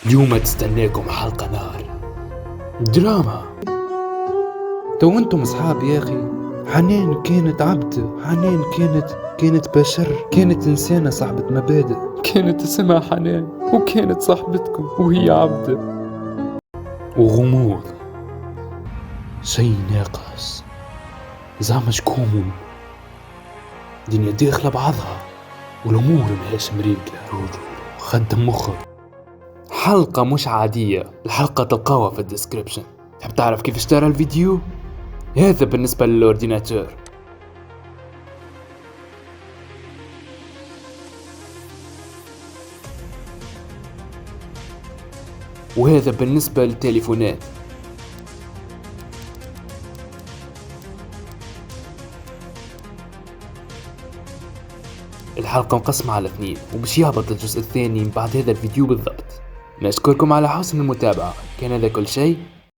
اليوم تستناكم حلقة نار دراما. تو انتم اصحاب يا اخي. حنان كانت عبد، حنان كانت بشر، كانت انسانة صاحبة مبادئ، كانت اسمها حنان وكانت صاحبتكم وهي عبدة. وغموض شي ناقص، زعما شكون دنيا داخلة بعضها والامور ماهيش مريقلة. رجل خدم مخك. حلقة مش عادية، الحلقة تلقاها في الديسكريبشن. تحب تعرف كيف اشترى الفيديو؟ هذا بالنسبة للأورديناتور. وهذا بالنسبة للتليفونات. الحلقة مقسمة على 2 وباش يهبط الجزء الثاني بعد هذا الفيديو بالضبط. نشكركم على حسن المتابعة. كان هذا كل شيء.